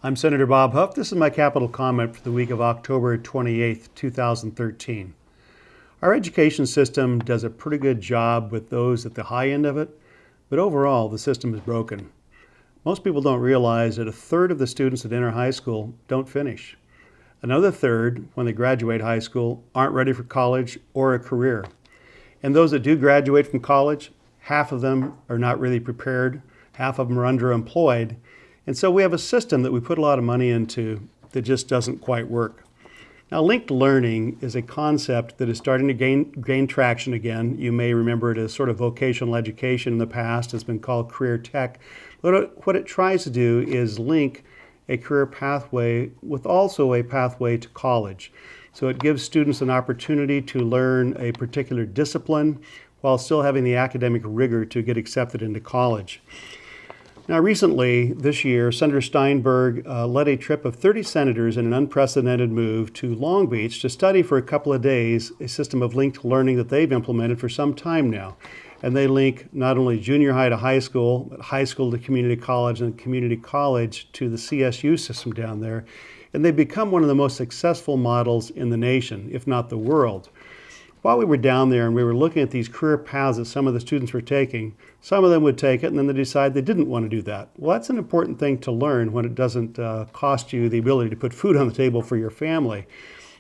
I'm Senator Bob Huff. This is my capital comment for the week of October 28th, 2013. Our education system does a pretty good job with those at the high end of it, but overall the system is broken. Most people don't realize that a third of the students that enter high school don't finish. Another third, when they graduate high school, aren't ready for college or a career. And those that do graduate from college, half of them are not really prepared, half of them are underemployed. And so we have a system that we put a lot of money into that just doesn't quite work. Now, linked learning is a concept that is starting to gain traction again. You may remember it as sort of vocational education in the past. It's been called career tech. But what it tries to do is link a career pathway with also a pathway to college. So it gives students an opportunity to learn a particular discipline while still having the academic rigor to get accepted into college. Now, recently, this year, Senator Steinberg led a trip of 30 senators in an unprecedented move to Long Beach to study for a couple of days a system of linked learning that they've implemented for some time now. And they link not only junior high to high school, but high school to community college and community college to the CSU system down there. And they've become one of the most successful models in the nation, if not the world. While we were down there and we were looking at these career paths that some of the students were taking, some of them would take it and then they decide they didn't want to do that. Well, that's an important thing to learn when it doesn't cost you the ability to put food on the table for your family.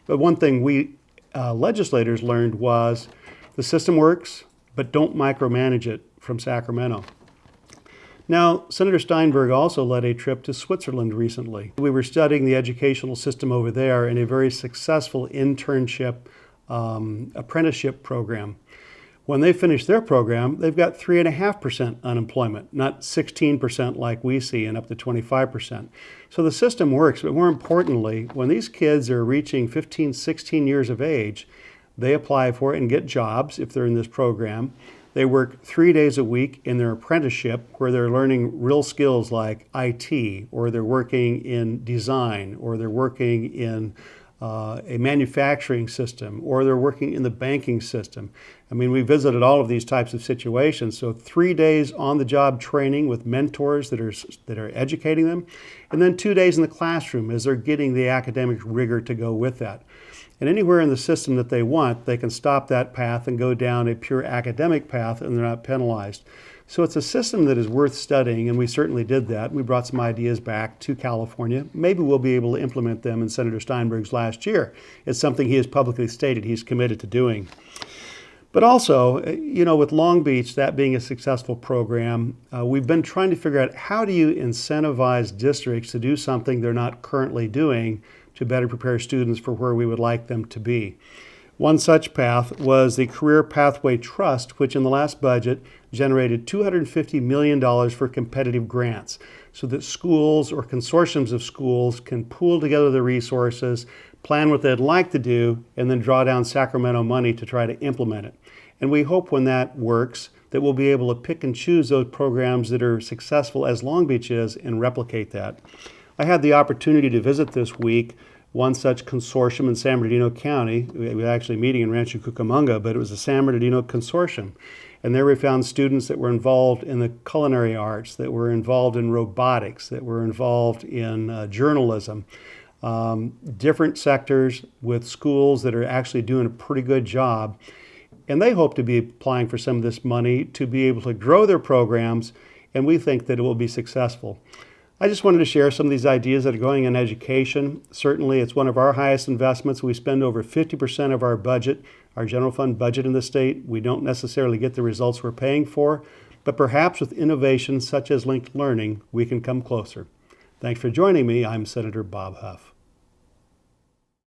But one thing we legislators learned was the system works, but don't micromanage it from Sacramento. Now, Senator Steinberg also led a trip to Switzerland recently. We were studying the educational system over there in a very successful internship apprenticeship program. When they finish their program, they've got 3.5% unemployment, not 16% like we see and up to 25%. So the system works, but more importantly, when these kids are reaching 15, 16 years of age, they apply for it and get jobs if they're in this program. They work 3 days a week in their apprenticeship where they're learning real skills like IT, or they're working in design, or they're working in a manufacturing system, or they're working in the banking system. I mean, we visited all of these types of situations. So 3 days on-the-job training with mentors that are educating them, and then 2 days in the classroom as they're getting the academic rigor to go with that. And anywhere in the system that they want, they can stop that path and go down a pure academic path, and they're not penalized. So it's a system that is worth studying, and we certainly did that. We brought some ideas back to California. Maybe we'll be able to implement them in Senator Steinberg's last year. It's something he has publicly stated he's committed to doing. But also, with Long Beach, that being a successful program, we've been trying to figure out how do you incentivize districts to do something they're not currently doing to better prepare students for where we would like them to be. One such path was the Career Pathway Trust, which in the last budget generated $250 million for competitive grants so that schools or consortiums of schools can pool together the resources, plan what they'd like to do, and then draw down Sacramento money to try to implement it. And we hope when that works that we'll be able to pick and choose those programs that are successful as Long Beach is and replicate that. I had the opportunity to visit this week one such consortium in San Bernardino County. We were actually meeting in Rancho Cucamonga, but it was a San Bernardino consortium. And there we found students that were involved in the culinary arts, that were involved in robotics, that were involved in journalism, different sectors with schools that are actually doing a pretty good job. And they hope to be applying for some of this money to be able to grow their programs, and we think that it will be successful. I just wanted to share some of these ideas that are going in education. Certainly, it's one of our highest investments. We spend over 50% of our budget, our general fund budget in the state. We don't necessarily get the results we're paying for, but perhaps with innovations such as linked learning, we can come closer. Thanks for joining me. I'm Senator Bob Huff.